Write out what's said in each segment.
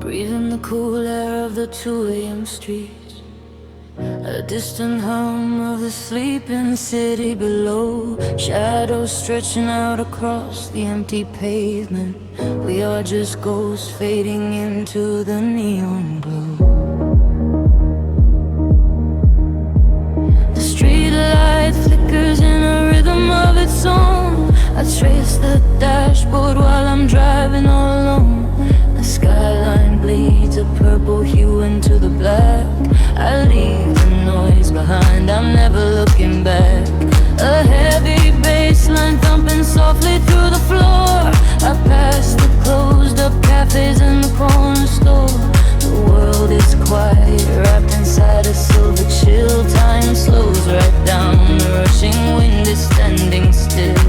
breathing the cool air of the 2 a.m. streets, a distant hum of the sleeping city below, shadows stretching out across the empty pavement. We are just ghosts fading into the neon glow. The street light flickers in a rhythm of its own. I trace the dashboard while I'm driving all alone. The skyline bleeds a purple hue into the black. I leave the noise behind, I'm never looking back. A heavy bassline thumping softly through the floor. I pass the closed up cafes and the corner store. The world is quiet, wrapped inside a silver chill. Time slows right down, the rushing wind is standing still.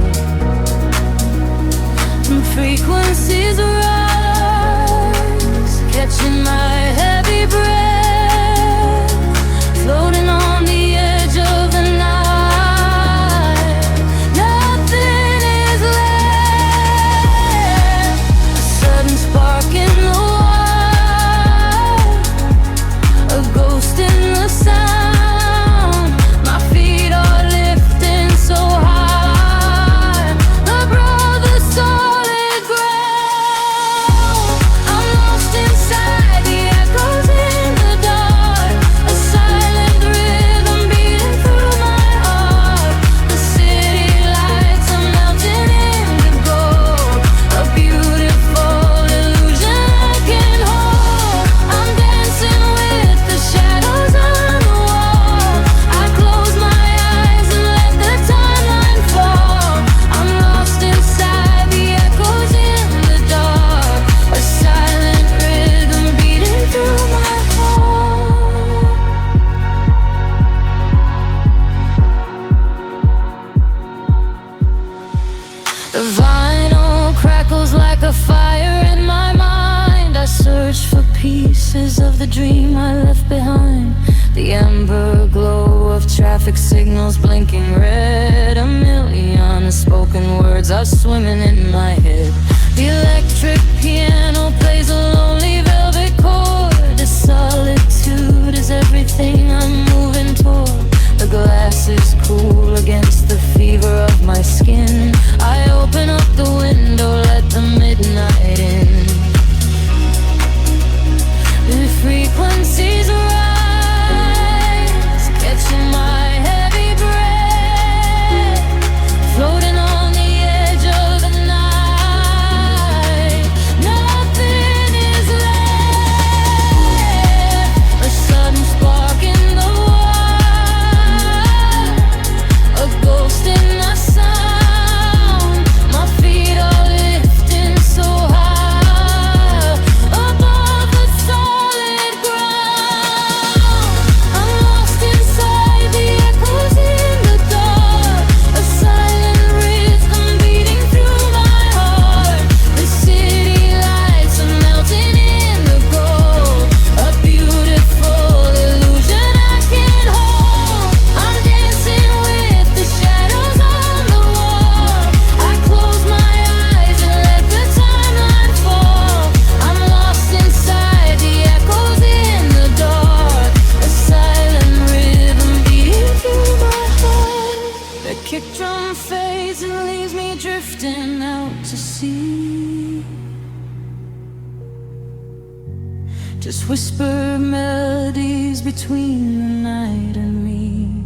And frequencies rise, catching my heavy breath, floating on the edge of the night. Nothing is left. A sudden spark in the wild, a ghost in the sound. My feet are lifting so high above the solid ground. I'm lost inside the echoes in the dark, a silent rhythm beating through my heart. The city lights are melting into gold, a beautiful illusion I can hold. I'm dancing with the shadows on the wall. I close my eyes and let the timeline fall. I'm lost inside the echoes in the dark, a silent rhythm beating through my heart. The vinyl crackles like a fire in my mind. I search for pieces of the dream I left behind. The amber glow of traffic signals blinking red. A million unspoken words are swimming in my head. The electric piano plays a lonely velvet chord. The solitude is everything I'm moving toward. The glass is cool against the fever of my skin. I open up the window, let the midnight in. The frequencies rise, catching my heavy breath, floating on the edge of the night. Nothing is left. A sudden spark in the wild, a ghost in the sound. My feet are lifting so high above the solid ground. I'm lost inside the echoes in the dark, a silent rhythm beating through my heart. The city lights are melting in the gold, a beautiful illusion I can hold. I'm dancing with the shadows on the wall. I close my eyes and let the timeline fall. I'm lost inside the echoes in the dark, a silent rhythm beating through my heart. The kick drum fades and leaves me drifting out to sea. Just whisper melodies between the night and me.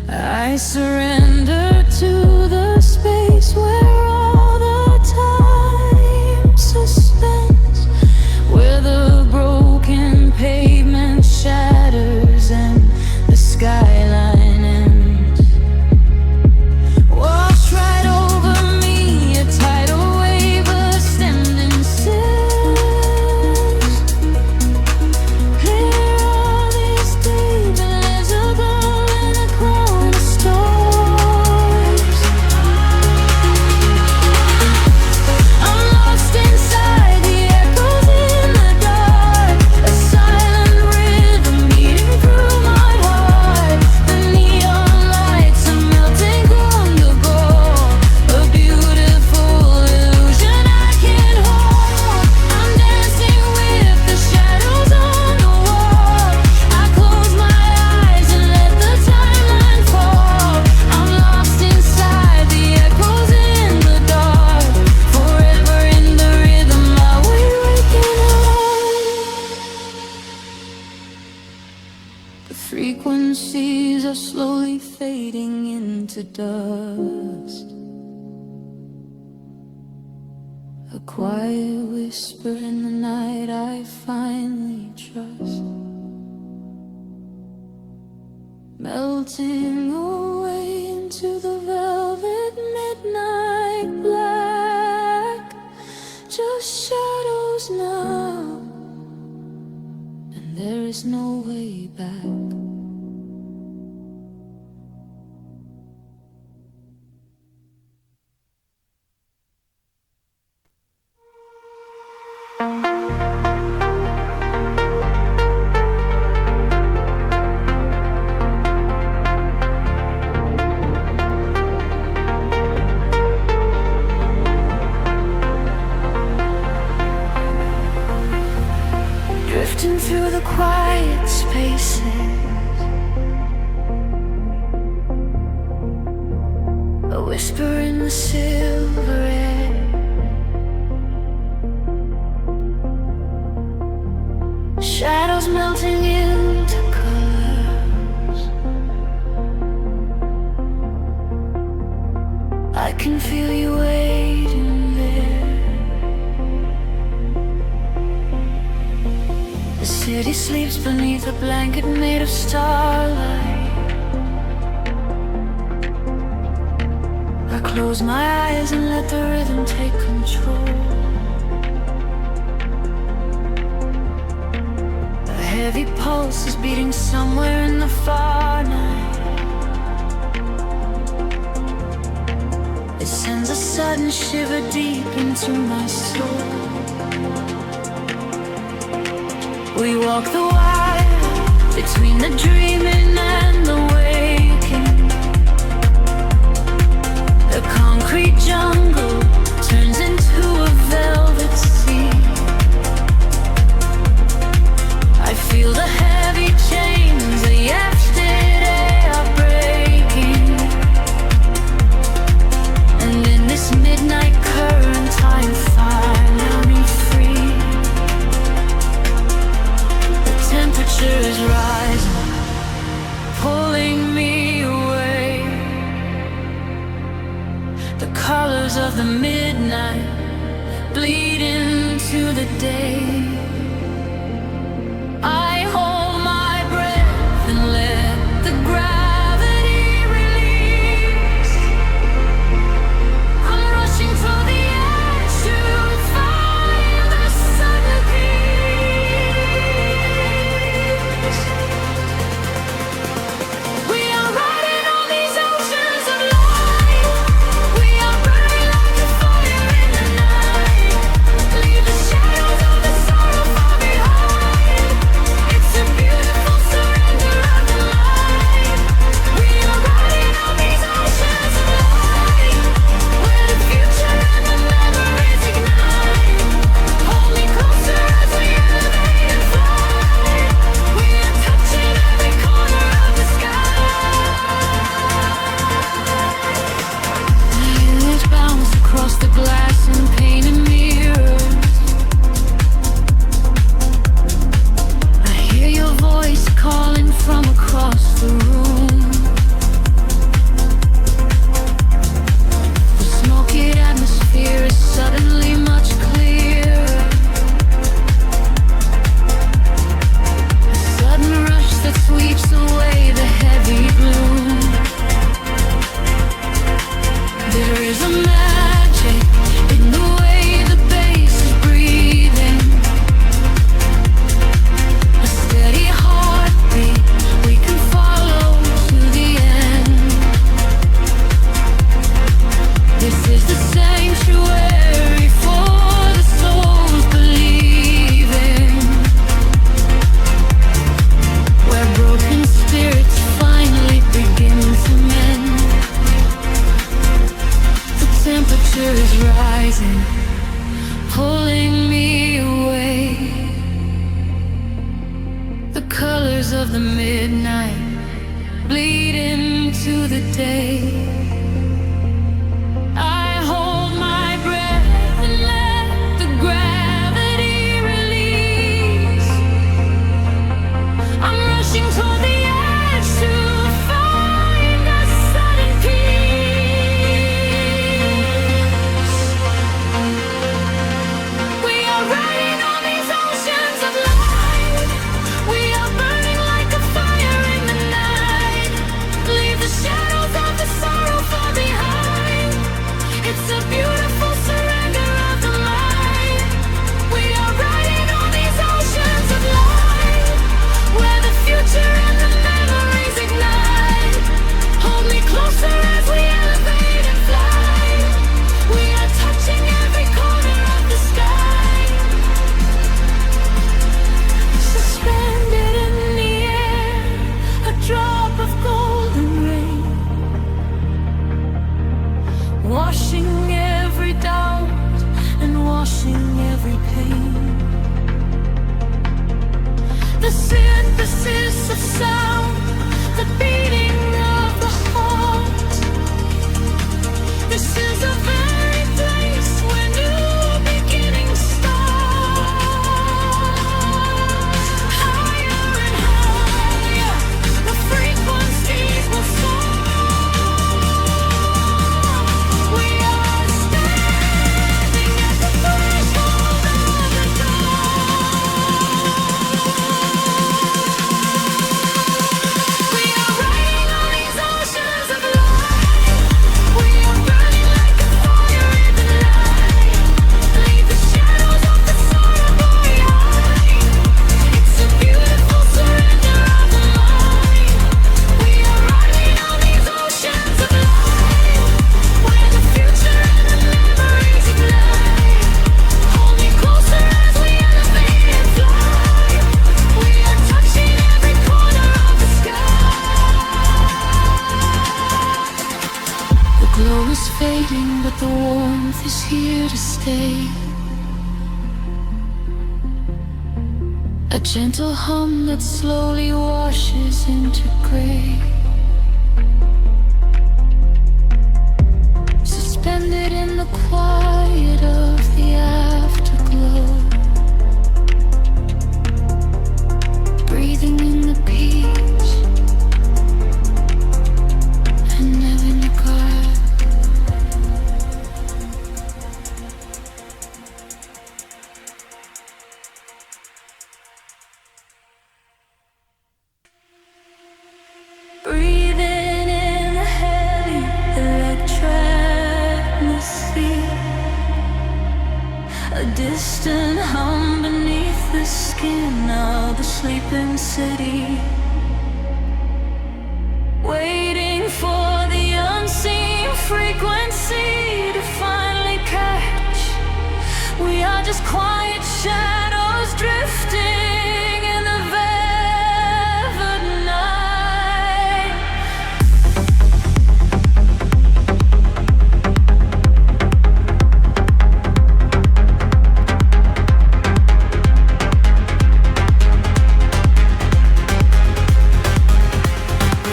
I surrender to the space where all the time suspends, where the broken pavement shatters and the skyline ends. Wash right over me, a tidal wave of standing stills. Here are these deep invisible in a crown of stars. slowly fading into dust. A quiet whisper in the night I finally trust, melting away into the velvet midnight black. Just shadows now, and there is no way back. Drifting through the quiet spaces, a whisper in the silver air. Shadows melting into colors. I can feel you waiting there. The city sleeps beneath a blanket made of starlight. I close my eyes and let the rhythm take control. A heavy pulse is beating somewhere in the far night. It sends a sudden shiver deep into my soul. We walk the wire between the dreaming and the waking. The concrete jungle turns into a velvet sea. I feel the heavy chains of yesterday are breaking, and in this midnight current I'm finally free. Temperature is rising, pulling me away. The colors of the midnight bleed into the day. I hold my breath and let the gravity release. I'm rushing through the air to find the sudden peace. We are riding on these oceans of light. We are burning like a fire in the night. Leave the shadows of the sun. touching every pain. The synthesis of sound, the beating of the heart. This is a very place where new beginnings start. Higher and higher, the frequencies will soar. We are standing at the threshold of the We are riding on these oceans of light. We are burning like a fire in the night. Leave the shadows of the sorrow behind. It's a beautiful surrender of the mind. We are riding on these oceans of light, where the future and the memories ignite. Hold me closer as we elevate and fly. We are touching every corner of the sky. The glow is fading, but the warmth is here to stay. A gentle hum that slowly washes into gray. Suspended in the quiet of the afterglow. Breathing in the peace and never neglect. Breathing in the heavy electricity. A distant hum beneath the skin of the sleeping city. Waiting for the unseen frequency to finally catch. We are just quiet shadows drifting in the velvet night.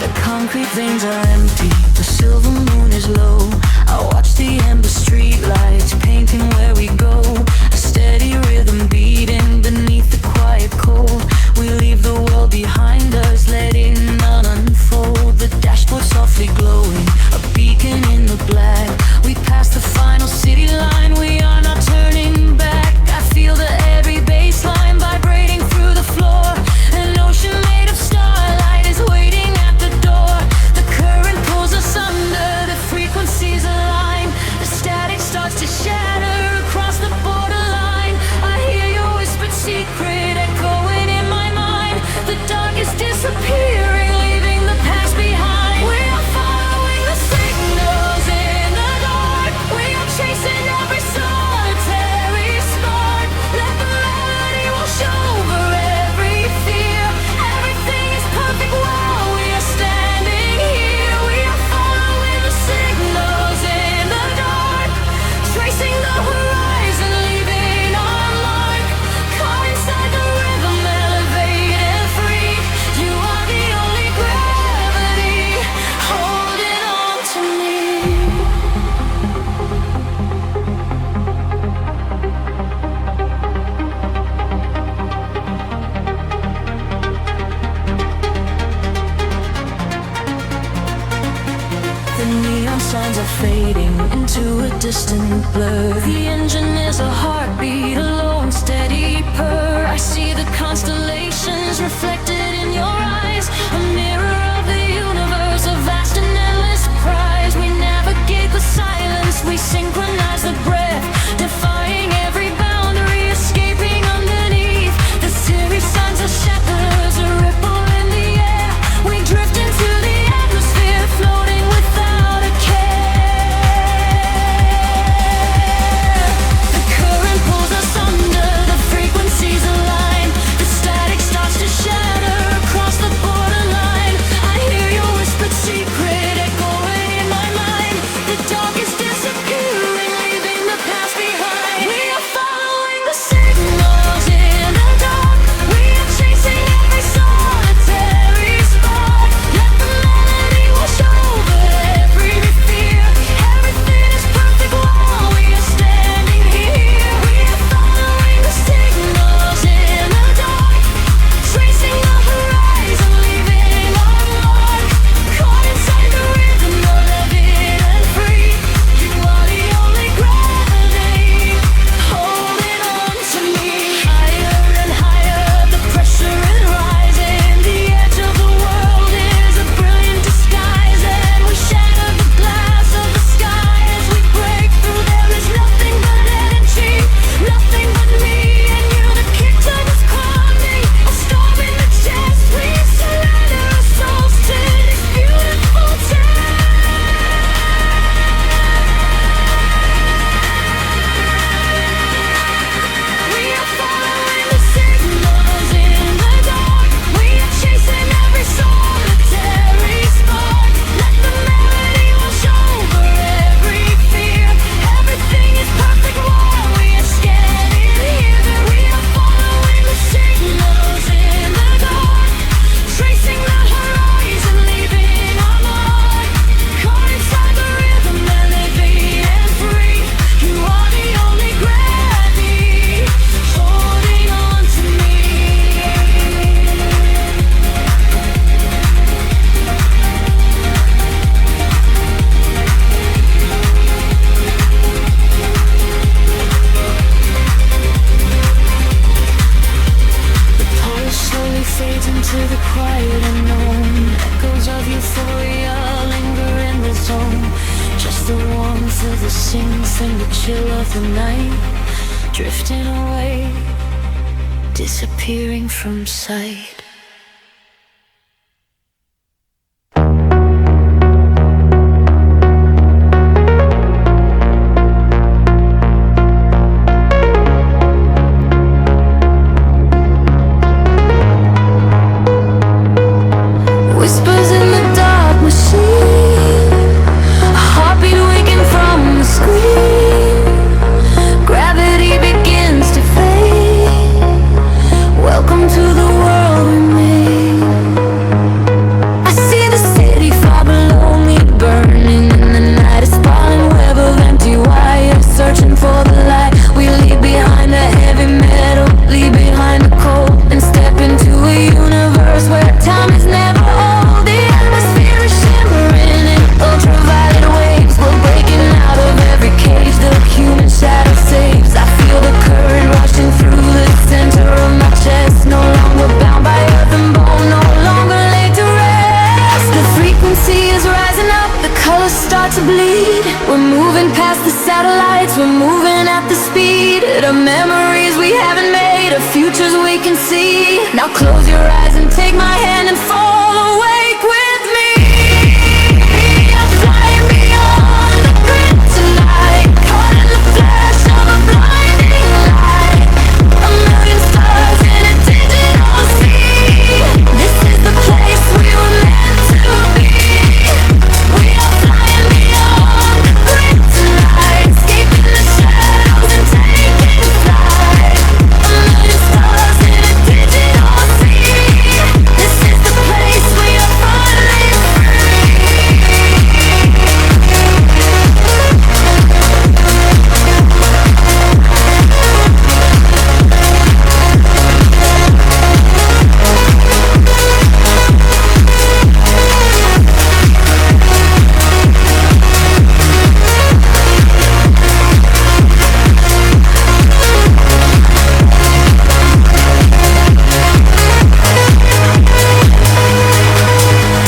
The concrete veins are empty, the silver moon is low. I watch the ember street lights painting where we go. A steady rhythm beating beneath the quiet cold. We leave the world behind us, letting none unfold. The dashboard softly glowing, a beacon in the black. We pass the final city line, we are not turning back. I feel the every baseline vibrating through the floor. An ocean made of starlight is waiting at the door. The current pulls us under, the frequencies align. The static starts to shatter across the borderline. I hear your whispered secret echoing in my mind. The dark is disappearing, leaving the past behind. We are following the signals in the dark. We are chasing every solitary spark. Let the melody wash over every fear. Everything is perfect while we are standing here. We are following the signals in the dark, tracing the horizon, leaving our mark. Caught inside the rhythm, elevated free. You are the only gravity holding on to me. The neon signs are fading into a distant blur. The engine is a heartbeat, a low and steady purr. I see the constellations reflected in your eyes. A mirror of the universe, a vast and endless prize. We navigate the silence, we synchronize the breath, defying every boundary, escaping underneath. The series signs are shatters, a ripple in the air. We drift into the atmosphere, floating without a care. The sings in the chill of the night, drifting away, disappearing from sight. Whispers in the dark machine, a heartbeat waking from the screen. Gravity begins to fade. Welcome to the world we made. I see the city far below me, burning in the night. A sprawling web of empty wires, searching for the light. We leave behind the heavy metal, leave behind the cold, and step into a universe where time is never old. The atmosphere is shimmering in ultraviolet waves. We're breaking out of every cage the human shadow saves. I feel the current rushing through the center of my chest. No longer bound by earth and bone, no longer laid to rest. The frequency is rising up, the colors start to bleed. We're moving past the satellites, we're moving at the speed of memories we haven't made, of futures we can see. Now close your eyes and take my hand and fall awake with me. I'm flying beyond the grid tonight, caught in the flash of a blinding light. A million stars in a digital sea. This is the place we were meant to be. We are flying beyond the grid tonight, escaping the shadows and taking flight. A million stars in a digital sea. This is the place we are finally free.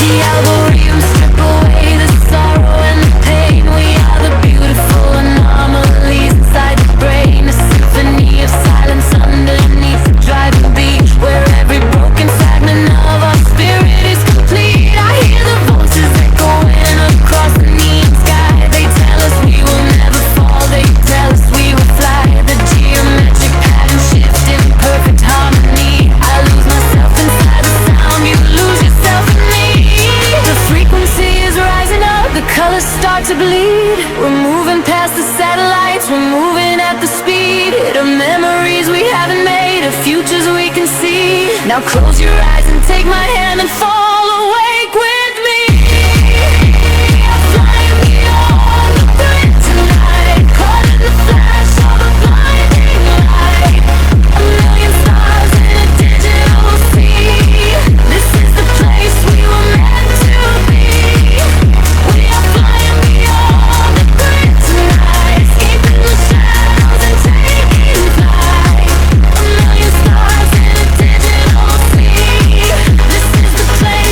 The algorithms strip away the sorrow and the pain. We are the beautiful anomalies inside the brain. A symphony of silence underneath the driving beat, where every broken fragment of our spirit is complete. I hear the voices echoing across the neon sky. They tell us we will never fall, they tell us we will fly. The geometric pattern shift in perfect harmony. I lose myself inside the sound, you lose yourself in me. The frequency is rising up, the colors start to bleed. We're moving past the satellites, we're moving at the speed of memories we haven't made, of futures we can see. Now close your eyes and take my hand and fall awake with me. I'm flying beyond the grid tonight, caught in the flash of a blinding light. A million stars in a digital sea. This is the place we were meant to be. We are flying beyond the grid tonight, escaping the shadows and taking flight. A million stars in a digital sea. This is the place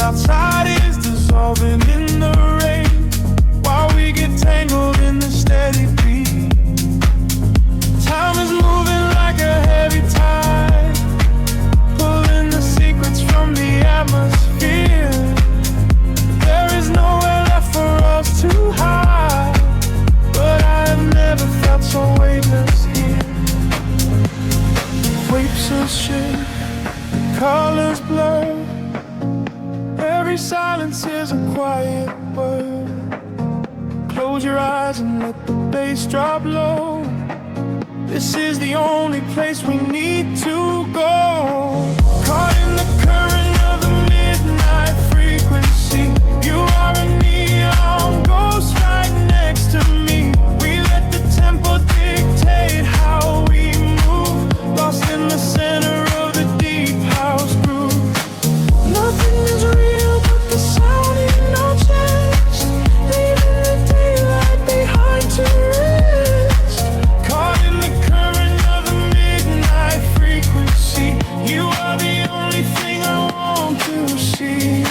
outside is dissolving in the rain, while we get tangled in the steady beat. Time is moving like a heavy tide, pulling the secrets from the atmosphere. There is nowhere left for us to hide, but I have never felt so weightless here. Waves of shit, colors blur. Every silence is a quiet word. Close your eyes and let the bass drop low. This is the only place we need to go. Caught in the current of the midnight frequency. You are a neon ghost right next to me. We let the tempo dictate how we move, lost in the center of the deep house groove. Nothing is real but the sound in our chest, leaving the daylight behind to rest. Caught in the current of the midnight frequency. You are the only thing I want to see.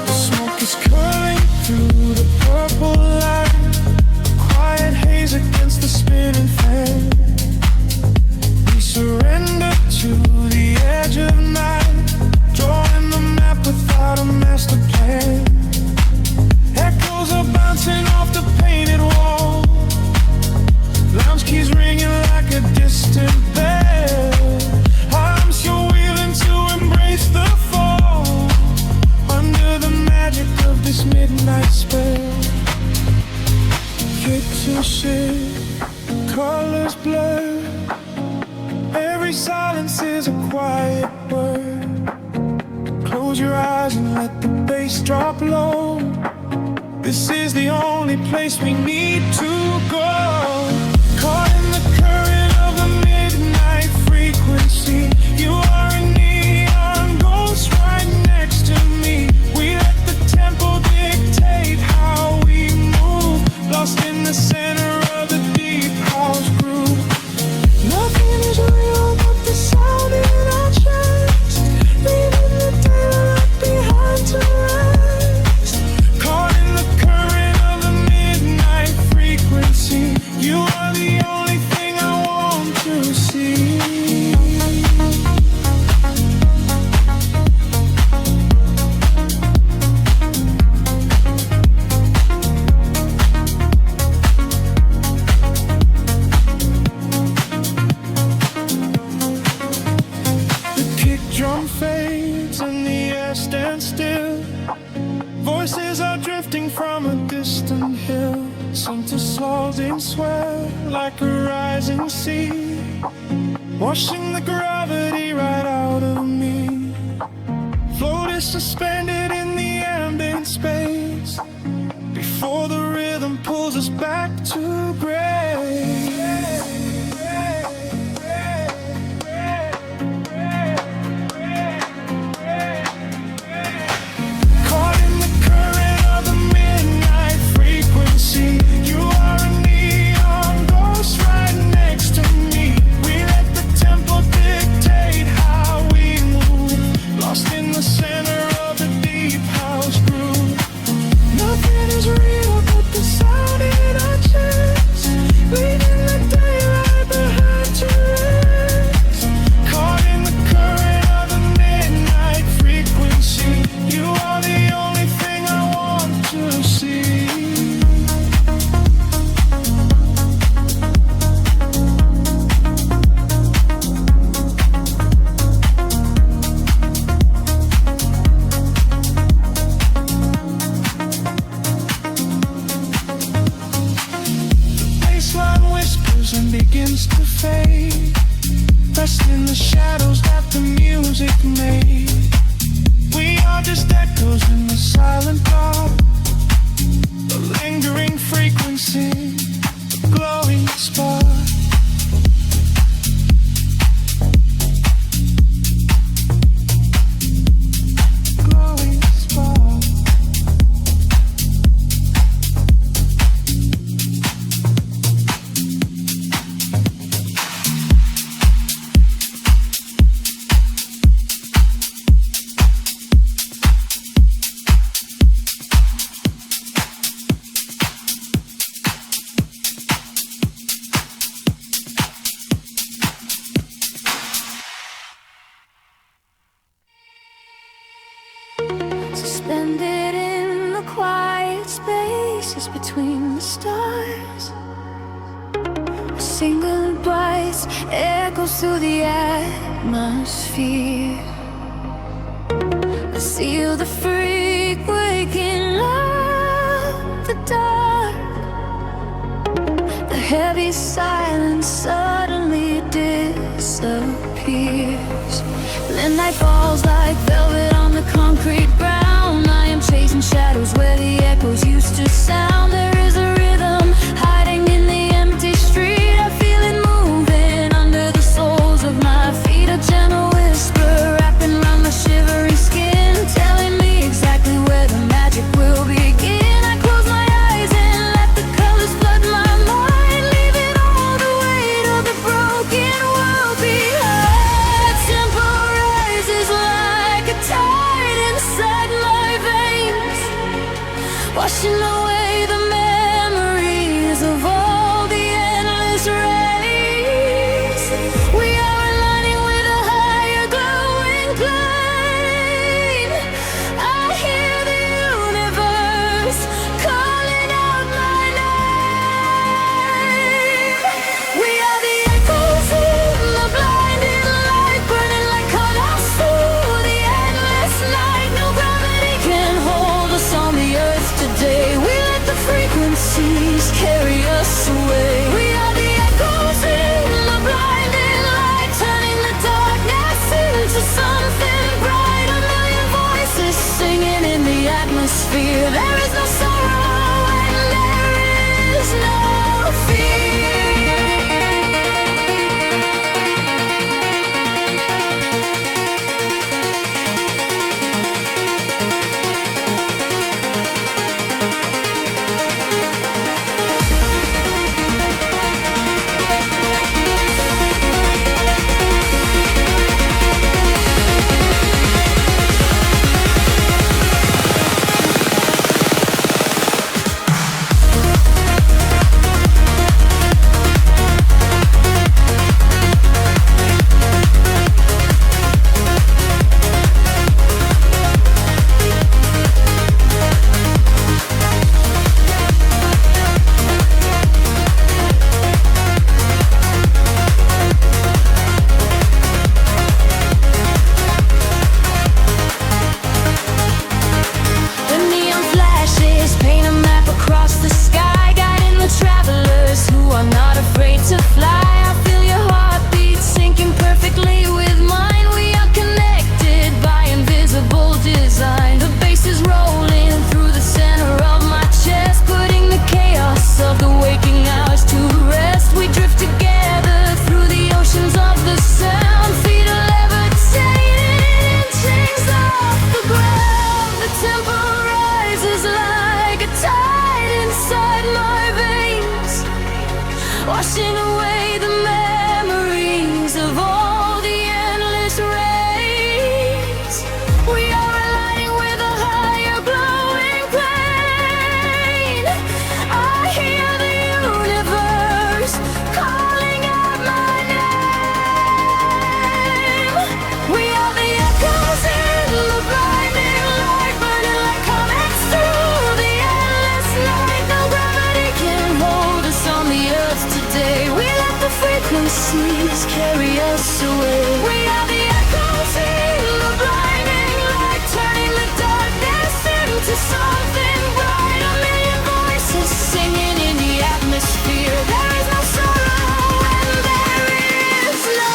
Smoke is curling through the purple light, quiet haze against the spinning fan. We surrender to the edge of night, drawing the map without a master plan. Echoes are bouncing off the painted wall, lounge keys ringing like a distant bell. I'm still willing to embrace the fall, under the magic of this midnight spell. Get to shit, colors blur. Every silence is a quiet word. Close your eyes and let the bass drop low. This is the only place we need to go. Caught in the current of the midnight frequency. You are a neon ghost right next to me. We let the tempo dictate how we move, lost in the center of the deep house groove. Nothing is real but the sound in our chest, leaving the daylight behind to rest. Caught in the current of the midnight frequency. You are the only thing I want to see. The kick drum fades and the air stands still. Voices are drifting from a distant hill, sink to slowing swell like a rising sea, washing the gravity right out of me. Float is suspended in the ambient space, before the rhythm pulls us back to gray. Caught in the current of the midnight frequency. You are a neon ghost right next to me. We let the tempo dictate how we move, lost in the center of the deep house groove. Nothing is real but the sound in our chest, leaving the daylight behind to rest. Caught in the current of the midnight frequency. You are the only thing I want to see. Baseline whispers and begins to fade, rest in the shadows that the music made. We are just echoes in the silent dark, a lingering frequency, a glowing spark. Glowing suspended in the quiet spaces between the stars. A single voice echoes through the atmosphere. I seal the freak waking up the dark. The heavy silence suddenly disappears. The night falls like velvet on the concrete ground. I am chasing shadows where the echoes used to sound. There is a rhythm hiding in the empty street. I feel it moving under the soles of my feet. A gentle whisper wrapping around my shivering skin, telling me exactly where the magic will begin. I close my eyes and let the colors flood my mind, leaving all the weight of the broken world behind. Tempo rises like a tide inside my veins, washing away the memories of all the endless rays. We are aligning with a higher glowing plane. I hear the universe calling out my name. We are the echoes in the blinding light, burning like colors through the endless night. No gravity can hold us on the earth today. We let the frequencies carry us away. We are the echoes in the blinding light, turning the darkness into something bright. A million voices singing in the atmosphere. There is no sorrow and there is no fear. The neon flashes paint a map across the sky, guiding the travelers who are not afraid to fly. I feel your heartbeat sinking perfectly with mine. We are connected by invisible design. The bass is rolling through the center of my chest, putting the chaos of the waking hours to rest. We drift together through the oceans of the sound, feet are levitating, chains off the ground. The tempo rises like a tide inside my veins, washing away the memories of all the endless rays. We are aligning with a higher glowing plane. I hear the universe calling out my name. We are the echoes in the blinding light, burning like comets through the endless night. No gravity can hold us on the earth today. We let the frequencies carry us away. We are the echoes in the blinding light, turning the darkness into something bright. A million voices singing in the atmosphere. There is no sorrow and there is no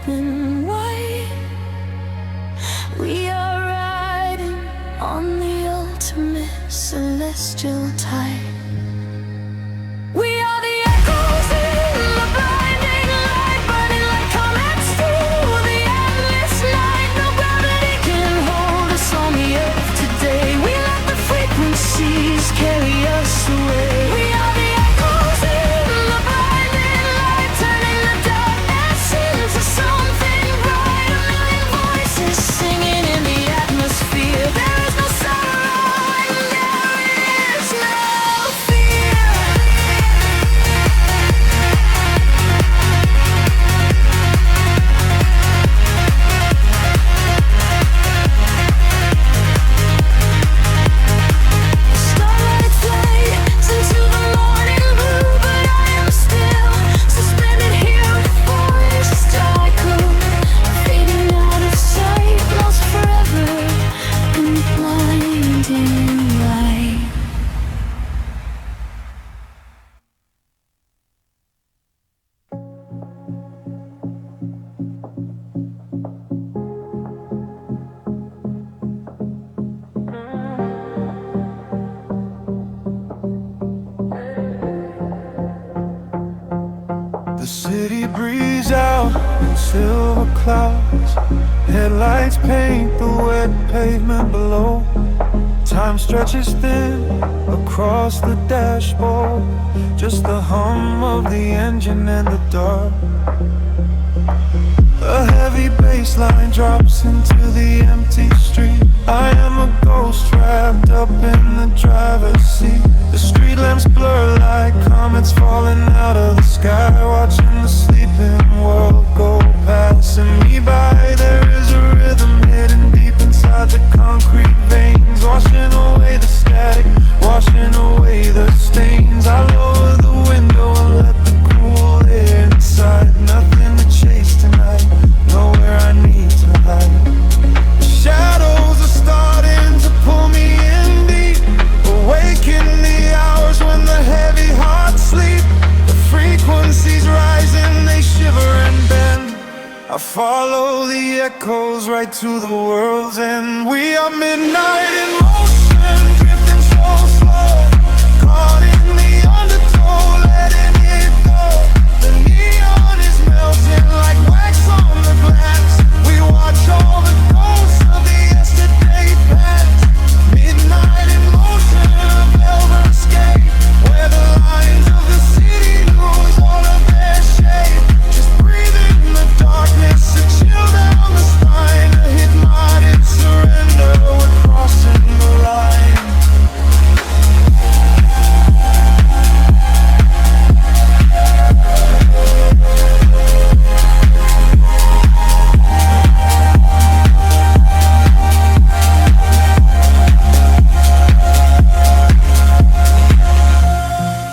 open wide. We are riding on the celestial tide. We are the echoes in the blinding light, burning like comets through the endless night. No gravity can hold us on the earth today. We let the frequencies carry us away. We are the echoes in the blinding light, turning the darkness into something bright. A million voices singing in the atmosphere. There is no sorrow and there is no fear. Starlight fades into the morning blue, but I am still suspended here with voice echo, fading out of sight, lost forever in the blinding light. The city breathes out in silver clouds. Headlights paint the wet pavement below. Time stretches thin across the dashboard. Just the hum of the engine and the dark. A heavy bass line drops into the empty street. I am a ghost wrapped up in the driver's seat. The street lamps blur like comets falling out of the sky, watching the sleeping world go passing me by. There is a rhythm hidden deep inside the concrete veins, washing away the static, washing away the stains. I lower the window and let the cool air inside. Nothing to chase tonight, nowhere I need to hide. The shadows are starting to pull me in deep, awaken the hours when the heavy hearts sleep. The frequencies rising, they shiver and bend. I follow the echoes right to the world's end. We are midnight in motion, drifting so slow, caught in the undertow, letting it go. The neon is melting like wax on the glass. We watch all the ghosts of the yesterday past. Midnight in motion, a velvet escape, where the lines of the city lose all of their shape. Just breathe in the darkness, a chill down the spine, a hypnotic surrender. We're crossing the line.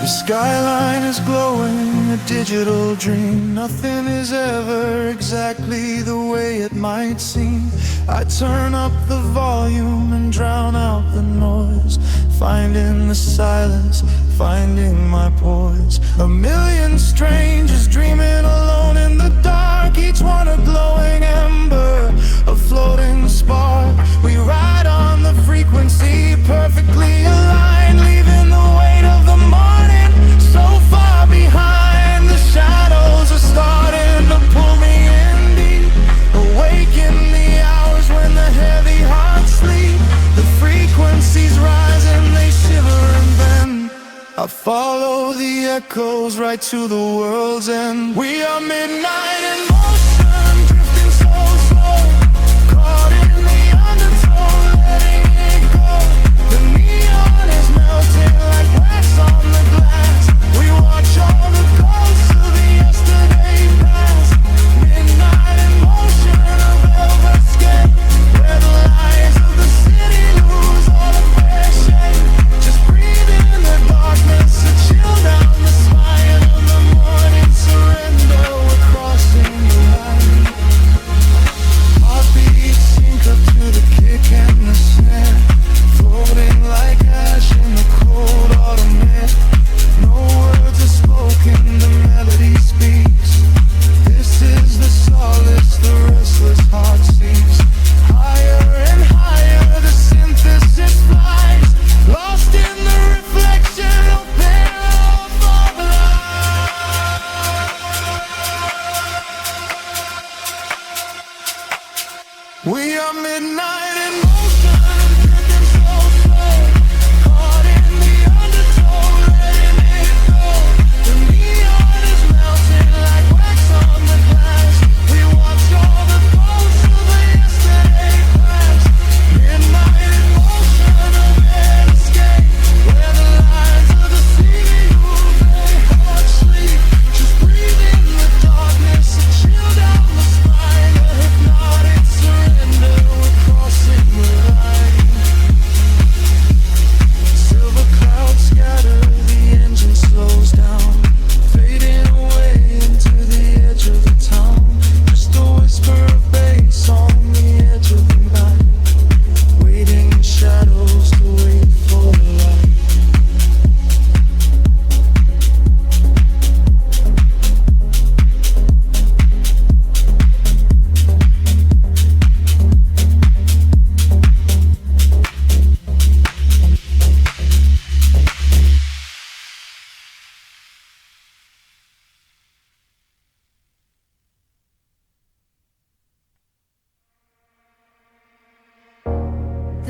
The skyline is glowing, a digital dream. Nothing is ever exactly the way it might seem. I turn up the volume and drown out the noise, finding the silence, finding my poise. A million strangers dreaming alone in the dark, each one a glowing ember, a floating spark. We ride on the frequency, perfectly aligned, leaving the weight of the morning so far behind. The shadows are starting to pull me in deep, awaken the hours when the heavy hearts sleep. The frequencies rise and they shiver and bend. I follow the echoes right to the world's end. We are midnight in motion, drifting so slow, caught in the undertow, letting it go. The neon is melting like wax on the glass. We watch all the ghosts of the yesterday past. Midnight in motion, a velvet escape, where the lies of the city lose all of their shape. Just breathe in the darkness, a chill down the spine of the morning surrender. We're crossing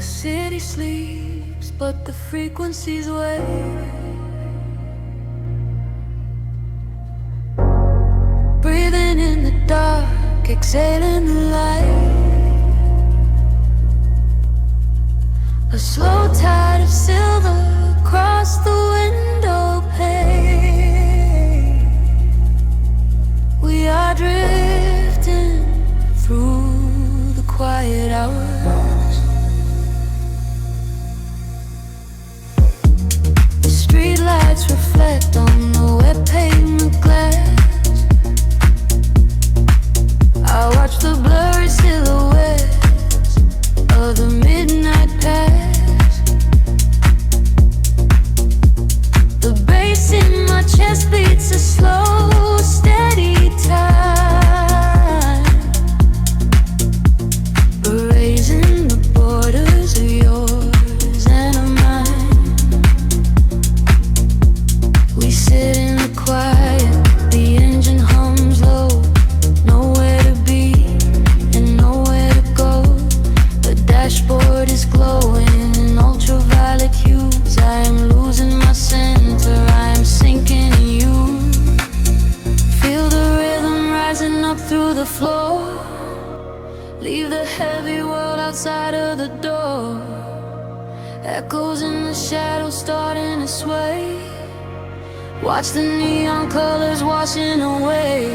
The city sleeps, but the frequencies wake. Breathing in the dark, exhaling the light. A slow tide of silver across the window pane. We are drifting through the quiet hours. The streetlights reflect on the wet pavement glass. I watch the blurry silhouettes of the midnight pass. The bass in my chest beats a slow, steady time, erasing the borders of yours and of mine. We sit in the quiet, the engine hums low. Nowhere to be and nowhere to go. The dashboard is glowing in ultraviolet hues. I am losing my center, I am sinking in you. Feel the rhythm rising up through the floor. Leave the heavy world outside of the door. Echoes in the shadows starting to sway. Watch the neon colors washing away.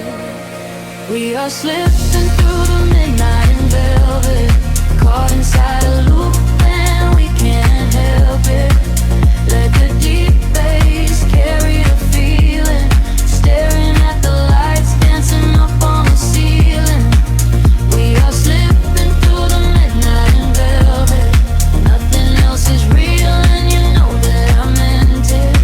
We are slipping through the midnight in velvet, caught inside a loop and we can't help it. Let the deep bass carry the feeling, staring at the lights dancing up on the ceiling. We are slipping through the midnight in velvet. Nothing else is real and you know that I meant it.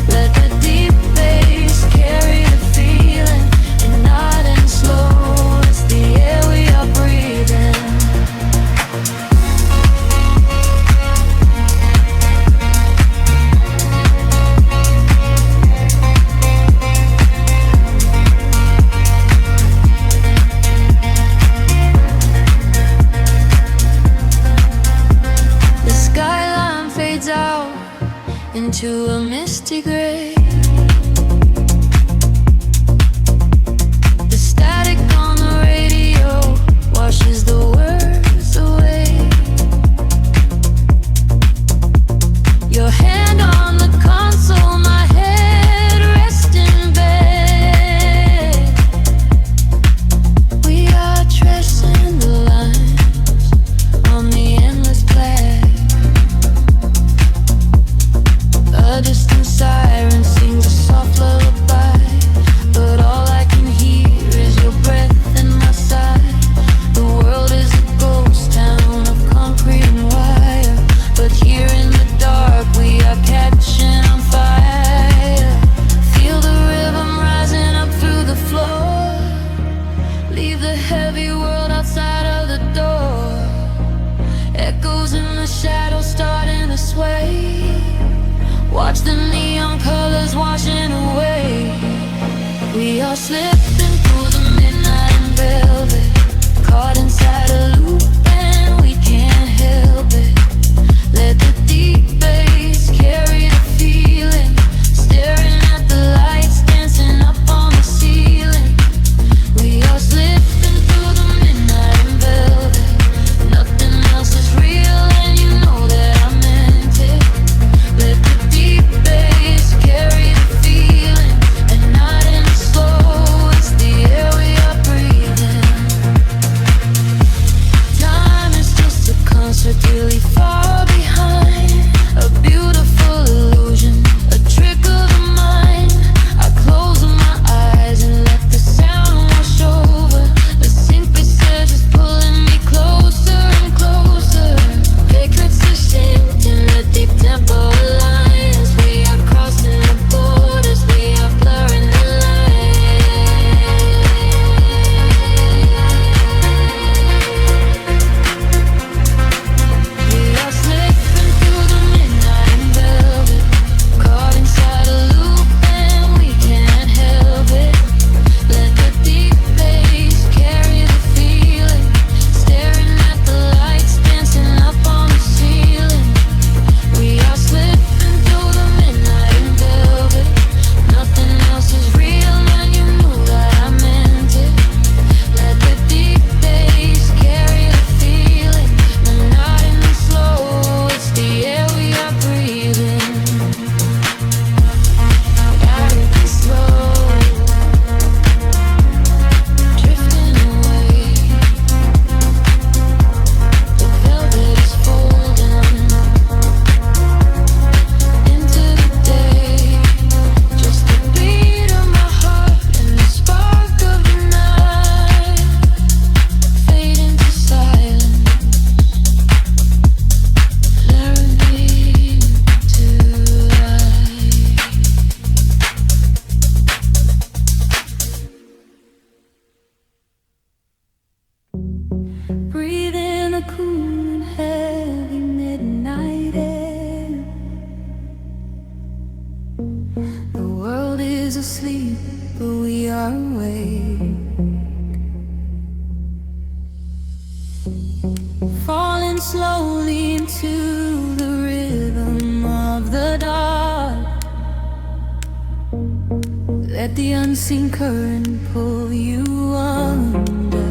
Let the deep bass carry the feeling, and not and slow. It's the air we are breathing. The skyline fades out into a misty gray. The static on the radio washes the words away. Your hand on the console, my head rests in bed. We are tracing the lines on the endless black. A distant siren sings a soft lullaby, but all I can hear is your breath in my side. The world is a ghost town of concrete and wire, but here in the dark we are catching on fire. Feel the rhythm rising up through the floor. Leave the heavy world outside of the door. Echoes in the shadows starting to sway. Watch the neon colors washing away. We are slipping through the midnight in velvet, caught inside a loop and we can't help it. Let the deep bass carry the feeling, staring at the lights dancing up on the ceiling. We are slipping through the midnight in velvet. Nothing else is real and you know that I meant it. Let the deep bass carry the feeling, and not in slow. It's the air we are breathing. Time is just a concert really far behind. A beautiful illusion, a trick of the mind. I close my eyes and let the sound wash over. A synth is pulling me closer and closer. Pictures are synced in the deep tempo lines. We are crossing the borders, we are blurring the lines. We are slowly into the rhythm of the dark. Let the unseen current pull you under.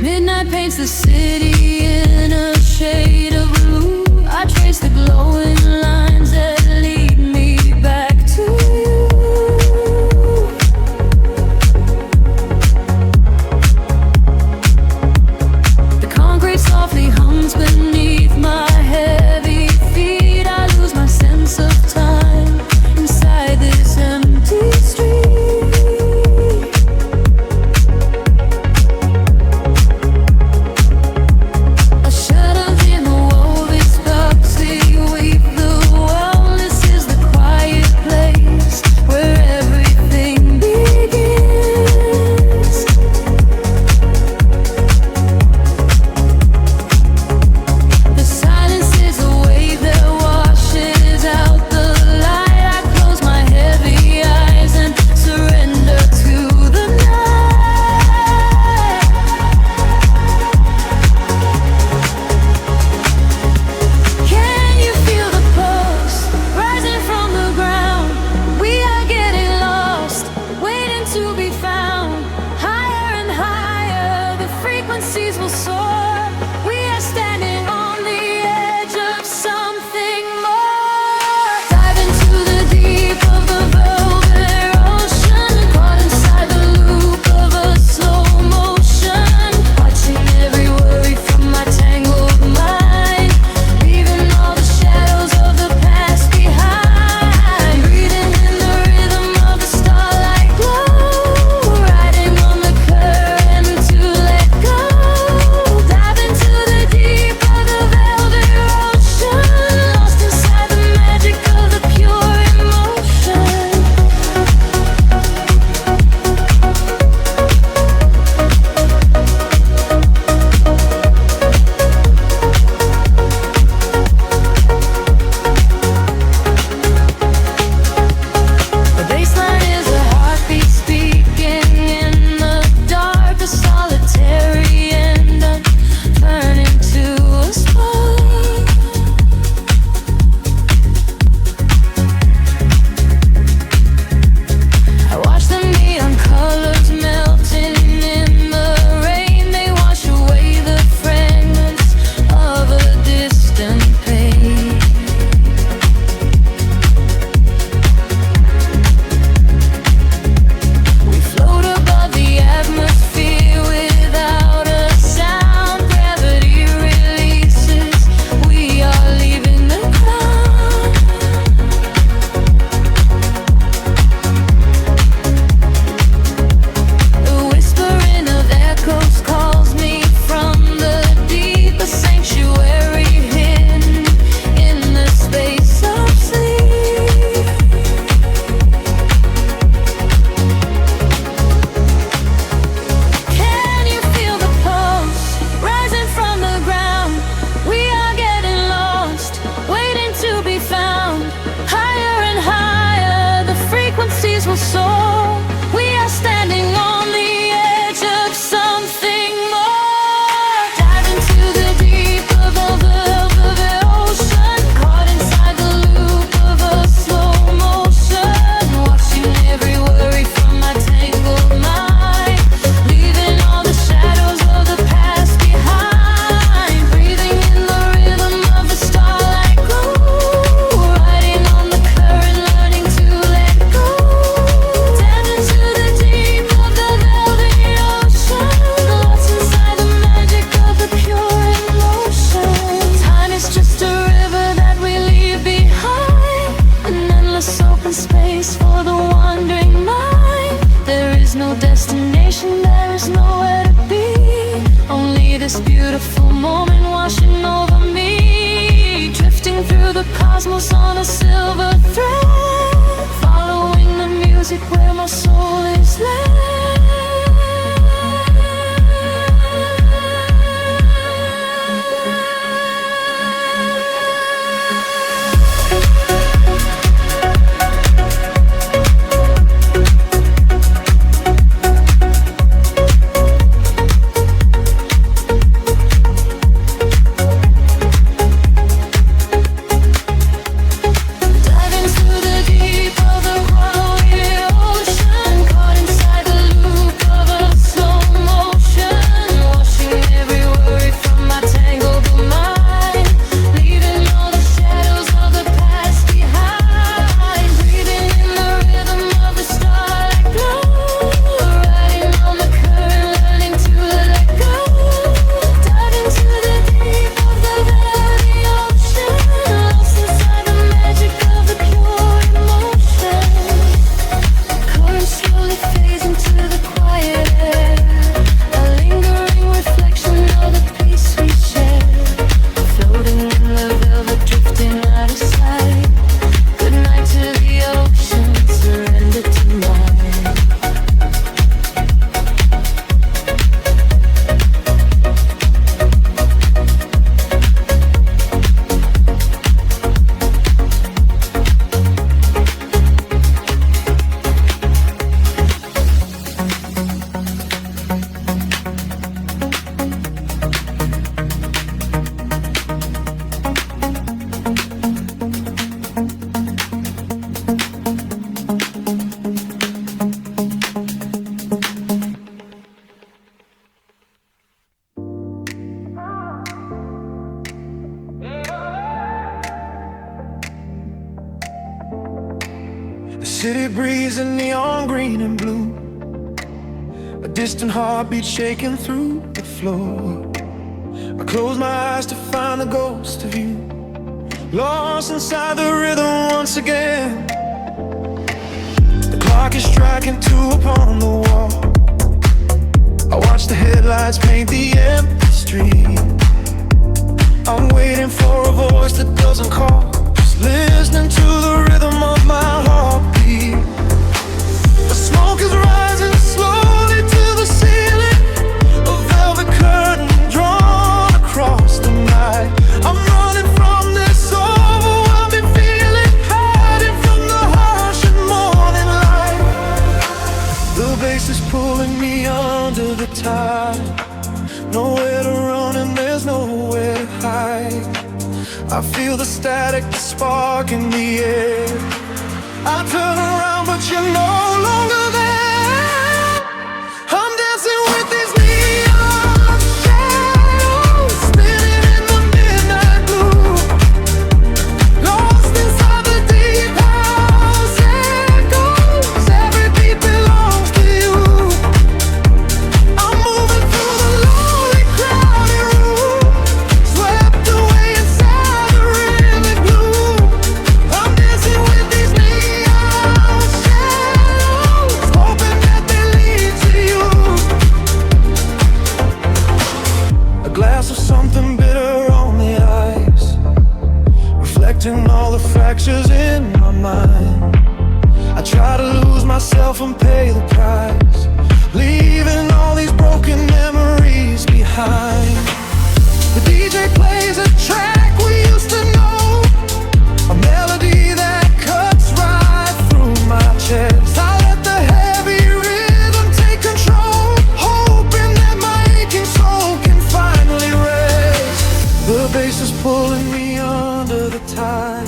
Midnight paints the city in a shade of blue. I trace the glowing lines that lead me back to you. The concrete softly hums beneath my heavy feet. I lose my sense of time inside this empty street. cosmos on a silver thread, following the music where my soul is led. The city breeze in neon green and blue, a distant heartbeat shaking through the floor. I close my eyes to find the ghost of you, lost inside the rhythm once again. The clock is striking 2 upon the wall. I watch the headlights paint the empty street. I'm waiting for a voice that doesn't call, just listening to the rhythm of my heartbeat. The smoke is rising slowly to the ceiling, a velvet curtain drawn across the night. I'm running from this overwhelming feeling, hiding from the harsh and morning light. The bass is pulling me under the tide, nowhere to run and there's nowhere to hide. I feel the static, the spark in the air. I turn around but you're no longer there. I'm dancing with these neon shadows, spinning in the midnight blue, lost inside the deep house echoes. Every beat belongs to you. I'm moving through the lonely crowded room, swept away inside the rhythmic gloom. I'm dancing with these neon shadows, hoping that they lead to you. A glass of something bitter on the ice, reflecting all the fractures in my mind. I try to lose myself and pay the price, leaving all these broken memories behind. The DJ plays a track we used to know, a melody that cuts right through my chest. I let the heavy rhythm take control, hoping that my aching soul can finally rest. The bass is pulling me under the tide,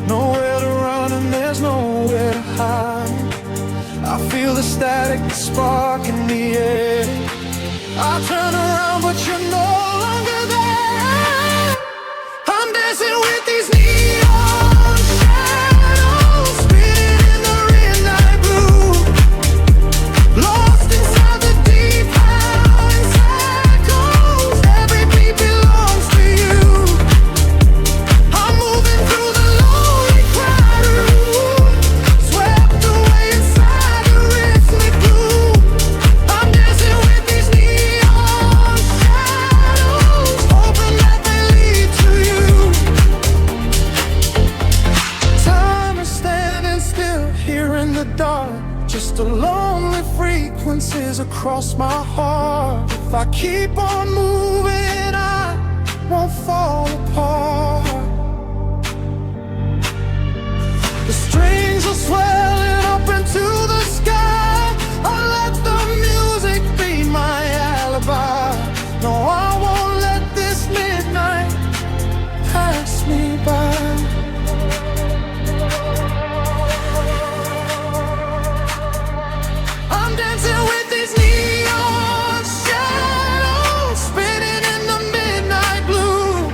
nowhere to run and there's nowhere to hide. I feel the static, the spark in the air. I turn around but you're no longer there. I'm dancing with these neon shadows, spinning in the midnight blue, lost inside the deep house echoes. Every beat belongs to you. I'm moving through the lonely crowded room, swept away inside the rhythmic gloom. I'm dancing with these neon shadows, hoping that they lead to you. Time is standing still here in the dark, just a lonely frequencies across my heart. If I keep on moving, I won't fall apart. The strings are swelling up into the sky. I let the music be my alibi. No, I won't let this midnight pass me by. I'm dancing with these neon shadows, spinning in the midnight blue,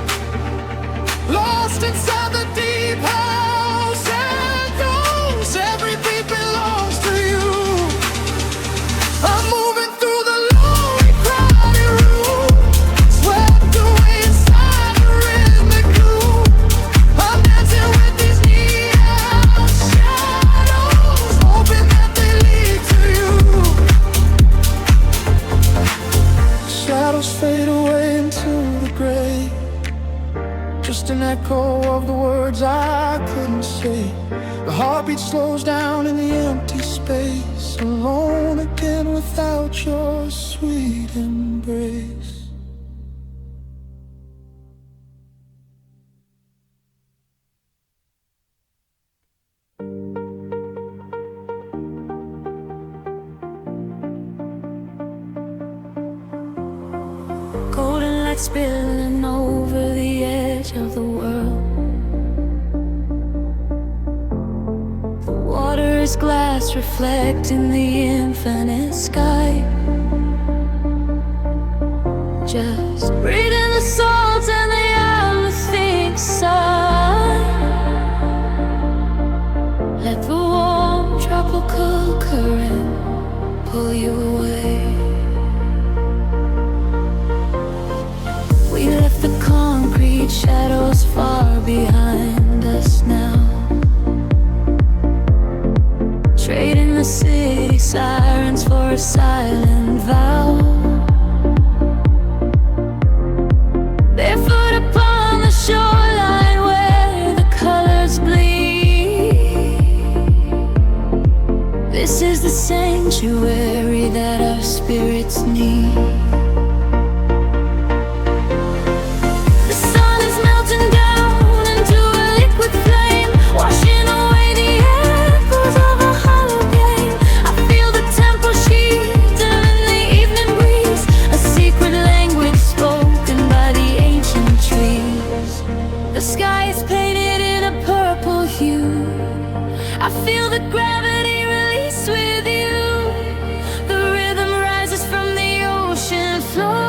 lost inside the deep house echoes. Every beat belongs to you. I'm moving through the lonely crowded room, swept away inside the rhythmic gloom. I'm dancing with these neon shadows, hoping that they lead to you. Shadows fade away into the gray, just an echo of the words I couldn't say. The heartbeat slows down in the empty space, alone again without your sweet embrace. Golden light spilling over the edge of the world. The water is glass reflecting the infinite sky. Just breathing the salt and the everything sigh. Let the water barefoot upon the shoreline where the colors bleed. This is the sanctuary that our spirits need. I feel the gravity release with you. The rhythm rises from the ocean floor.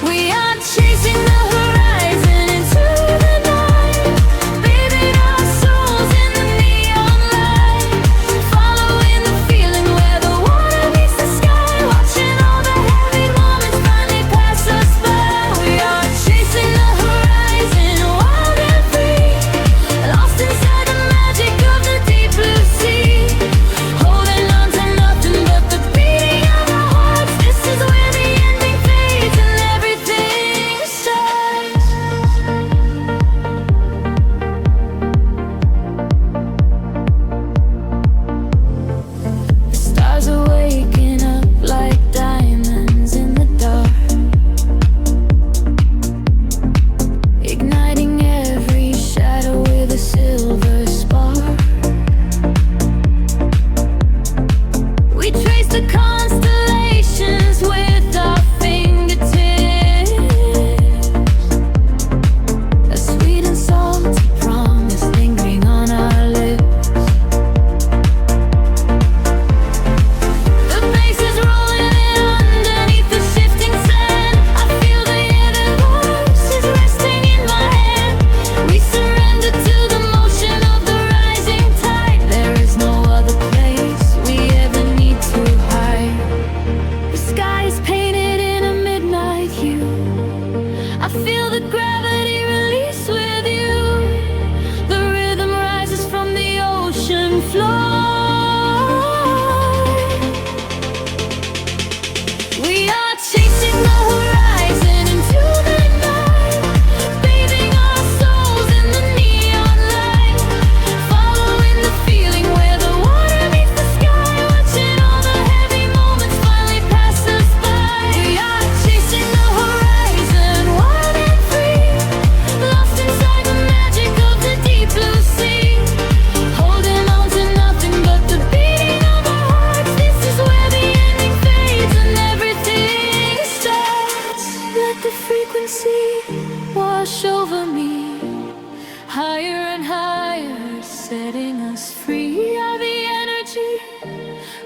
We are chasing the horizon into the night, bathing our souls in the neon light, following the feeling where the water meets the sky, watching all the heavy moments finally pass us by. We are chasing the horizon, wild and free, lost inside the magic of the deep blue sea, holding on to nothing but the beating of our hearts. This is where the ending fades and everything starts. The stars are waking up like diamonds in the dark, igniting every shadow with a silver spark. We trace the constellations with our fingertips, a sweet and salty promise lingering on our lips. The bass is rolling in underneath the shifting sand. I feel the air that moves is resting in my hand. We surrender to the motion of the rising tide. There is no other place we ever need to hide. The sky is painted in a midnight hue. I feel the gravity release with you. The rhythm rises from the ocean floor. We are chasing the horizon into the night, bathing our souls in the neon light, following the feeling where the water meets the sky, watching all the heavy moments finally pass us by. We are chasing the horizon, wild and free, lost inside the magic of the deep blue sea, holding on to nothing but the beating of our hearts. This is where the ending fades and everything starts. Let the frequency wash over me, higher and higher, setting us free. We are the energy,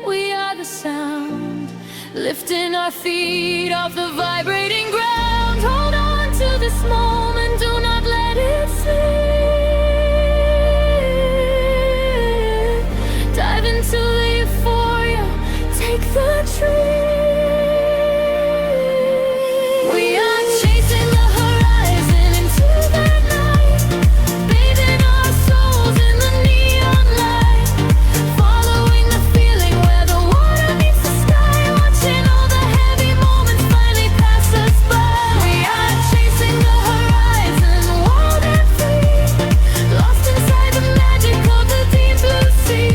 we are the sound, lifting our feet off the vibrating ground. Hold on to this moment, do not let it slip. Dive into the euphoria, take the trip. We are chasing the horizon into the night, bathing our souls in the neon light, following the feeling where the water meets the sky, watching all the heavy moments finally pass us by. We are chasing the horizon, wild and free, lost inside the magic of the deep blue sea,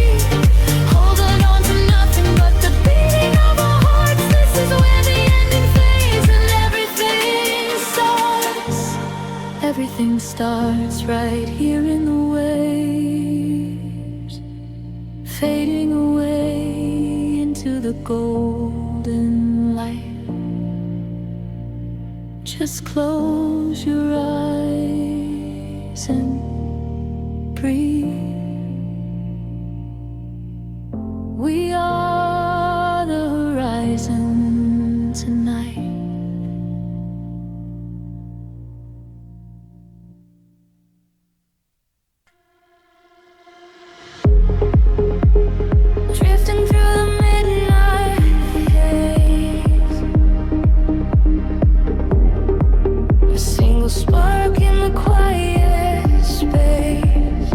holding on to nothing but the beating of our hearts. This is where the ending fades and everything starts. Everything starts right here in the waves, fading away into the golden light. Just close your eyes and breathe. We are the horizon tonight. Drifting through the midnight haze, a single spark in the quiet space.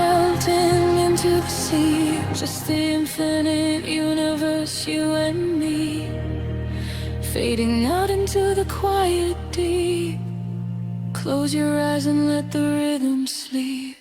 melting into the sea, just the infinite universe, you and me, fading out into the quiet deep. Close your eyes and let the rhythm sleep.